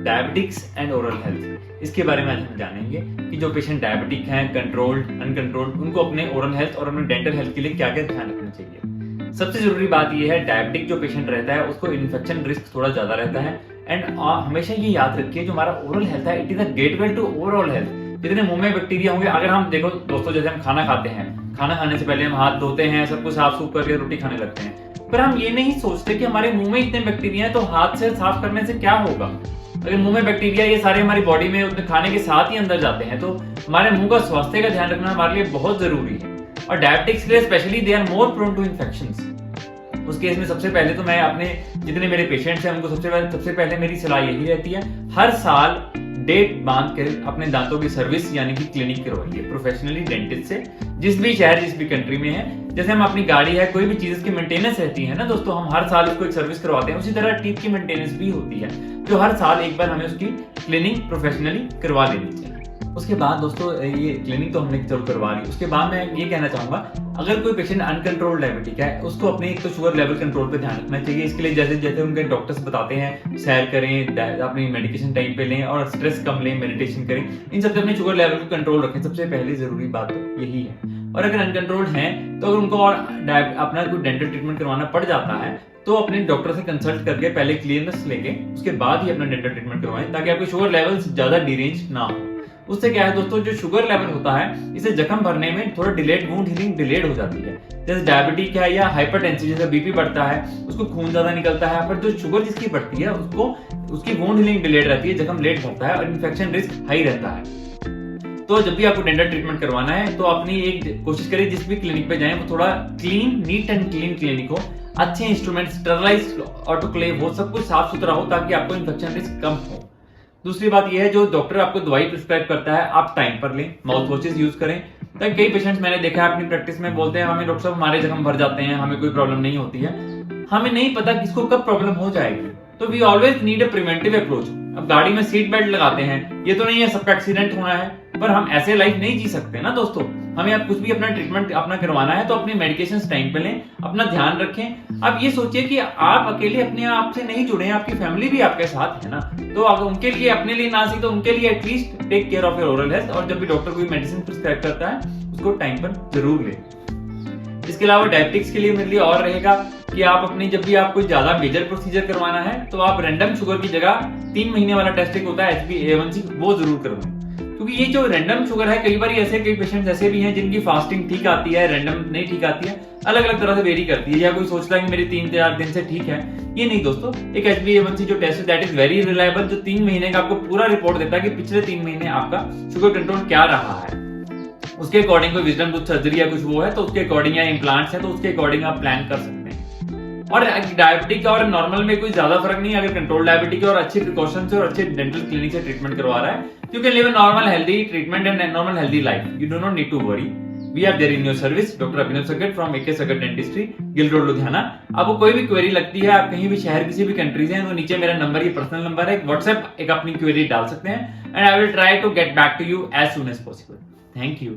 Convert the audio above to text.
Diabetics and oral health, इसके बारे में आज हम जानेंगे कि जो पेशेंट डायबिटिक हैं, कंट्रोल्ड, अनकंट्रोल्ड, उनको अपने ओरल हेल्थ और अपने डेंटल हेल्थ के लिए क्या क्या ध्यान रखना चाहिए। सबसे जरूरी बात यह है, डायबिटिक जो पेशेंट रहता है उसको इन्फेक्शन रिस्क थोड़ा ज्यादा रहता है। एंड हमेशा ये याद रखिए, जो हमारा ओरल हेल्थ है, it is a gateway to overall health. जितने मुंह में बैक्टीरिया होंगे, अगर हम देखो दोस्तों, जैसे हम खाना खाते हैं, खाना खाने से पहले हम हाथ धोते हैं, सब कुछ साफ सूफ करके रोटी खाने लगते हैं, पर हम ये नहीं सोचते कि हमारे मुंह में इतने बैक्टीरिया हैं, तो हाथ से साफ करने से क्या होगा। अगर मुंह में बैक्टीरिया ये सारे हमारी बॉडी में उतने खाने के साथ ही अंदर जाते हैं, तो हमारे मुंह का स्वास्थ्य का ध्यान रखना हमारे लिए बहुत जरूरी है। और डायबिटिक्स के लिए specially they are more prone to infections. उस केस में सबसे पहले तो मैं अपने जितने मेरे पेशेंट्स हैं उनको सबसे पहले मेरी सलाह यही रहती है, हर साल डेट बांध कर अपने दांतों की सर्विस यानी कि क्लिनिक करवाइए प्रोफेशनली डेंटिस्ट से, जिस भी शहर जिस भी कंट्री में है। जैसे हम अपनी गाड़ी है, कोई भी चीज की मेंटेनेंस रहती है ना दोस्तों, हम हर साल उसको एक सर्विस करवाते हैं, उसी तरह टीथ की मेंटेनेंस भी होती है, जो हर साल एक बार हमें उसकी क्लीनिंग प्रोफेशनली करवा लेनी चाहिए। उसके बाद दोस्तों, ये क्लीनिक तो हमने जरूर करवा ली, उसके बाद मैं ये कहना चाहूंगा, अगर कोई पेशेंट अनकंट्रोल्ड डायबिटिक है, उसको अपने एक तो शुगर लेवल कंट्रोल पे ध्यान रखना चाहिए। इसके लिए जैसे जैसे उनके डॉक्टर्स बताते हैं, सैर करें, अपनी मेडिकेशन टाइम पे लें और स्ट्रेस कम लें, मेडिटेशन करें, इन सबसे अपने शुगर लेवल को कंट्रोल रखें। सबसे पहले जरूरी बात तो यही है। और अगर अनकंट्रोल्ड है तो अगर उनको और अपना कोई डेंटल ट्रीटमेंट करवाना पड़ जाता है, तो अपने डॉक्टर से कंसल्ट करके पहले क्लियरनेस लेके उसके बाद ही अपना डेंटल ट्रीटमेंट करवाएं, ताकि आपके शुगर लेवल्स ज्यादा डिरेंज ना हो। उससे क्या है दोस्तों, जो शुगर लेवल होता है, इसे जख्म भरने में थोड़ा डिलेड, वुंड हीलिंग डिलेड हो जाती है। जैसे डायबिटिक है या हाइपरटेंसिव, जैसे बीपी बढ़ता है, उसको खून ज्यादा निकलता है, पर जो शुगर जिसकी बढ़ती है उसको उसकी वुंड हीलिंग डिलेड रहती है, जख्म लेट भरता है और इन्फेक्शन रिस्क हाई रहता है। तो जब भी आपको डेंटल ट्रीटमेंट करवाना है, तो अपनी एक कोशिश करिए, जिस भी क्लिनिक पे जाएं वो थोड़ा clean, neat and clean clinic हो, अच्छे इंस्ट्रूमेंट, स्टरलाइज्ड ऑटोक्लेव हो, सब कुछ साफ सुथरा हो, ताकि आपको इन्फेक्शन रिस्क कम हो। दूसरी बात यह है, जो डॉक्टर आपको दवाई प्रिस्क्राइब करता है, आप टाइम पर लें, माउथ वॉशेस यूज करें। ताकि कई पेशेंट्स मैंने देखा है अपनी प्रैक्टिस में, बोलते हैं हमें डॉक्टर साहब हमारे जख्म भर जाते हैं, हमें कोई प्रॉब्लम नहीं होती है। हमें नहीं पता किसको कब प्रॉब्लम हो जाएगी, तो we always need a preventive approach. अब गाड़ी में सीट बेल्ट लगाते हैं, ये तो नहीं है सबका एक्सीडेंट होना है, पर हम ऐसे लाइफ नहीं जी सकते ना दोस्तों। हमें अब कुछ भी अपना ट्रीटमेंट अपना करवाना है, तो अपनी मेडिकेशन टाइम पे लें, अपना ध्यान रखें। अब ये सोचिए कि आप अकेले अपने आप से नहीं जुड़े हैं, आपकी फैमिली भी आपके साथ है ना, तो अगर उनके लिए, अपने लिए ना सही तो उनके लिए at least take care of your oral health. और जब भी डॉक्टर कोई मेडिसिन प्रिस्क्राइब करता है, उसको टाइम पर जरूर लें। इसके अलावा डायबिटिक्स के लिए मेरे लिए और रहेगा कि आप अपनी, जब भी आप कोई ज्यादा मेजर प्रोसीजर करवाना है, तो आप रैंडम शुगर की जगह 3 महीने वाला टेस्ट होता है HbA1c, वो जरूर करवाएं। क्योंकि ये जो रैंडम शुगर है, कई बार कई पेशेंट्स ऐसे भी हैं जिनकी फास्टिंग ठीक आती है, रैंडम नहीं ठीक आती है, अलग अलग तरह से वेरी करती है, या कोई सोचता है कि मेरी 3-4 दिन से ठीक है। ये नहीं दोस्तों, एक HbA1c जो टेस्ट है, दैट इज वेरी रिलायबल, जो 3 महीने का आपको पूरा रिपोर्ट देता है कि पिछले 3 महीने आपका शुगर कंट्रोल क्या रहा है। उसके अकॉर्डिंग कोई विजडम टूथ सर्जरी या कुछ वो है, तो उसके अकॉर्डिंग, या इम्प्लांट्स है, तो उसके अकॉर्डिंग आप प्लान कर सकते हैं। और डायबिटिक और नॉर्मल में कोई ज्यादा फर्क नहीं है, अगर कंट्रोल डायबिटिक और अच्छे प्रिकॉशन से और अच्छे डेंटल क्लिनिक से ट्रीटमेंट करवा रहा है, you can live a normal healthy treatment and normal healthy life. You do not need to worry. We are there in your service, doctor Abhinav Sagat from AK Sagat dentistry, Gill road, Ludhiana. आपको कोई भी query लगती है, आप कहीं भी शहर किसी भी कंट्री से हैं, तो नीचे मेरा नंबर, ये पर्सनल नंबर है, व्हाट्सएप एक अपनी क्वेरी डाल सकते हैं, and I will try to get back to you as soon as possible. Thank you.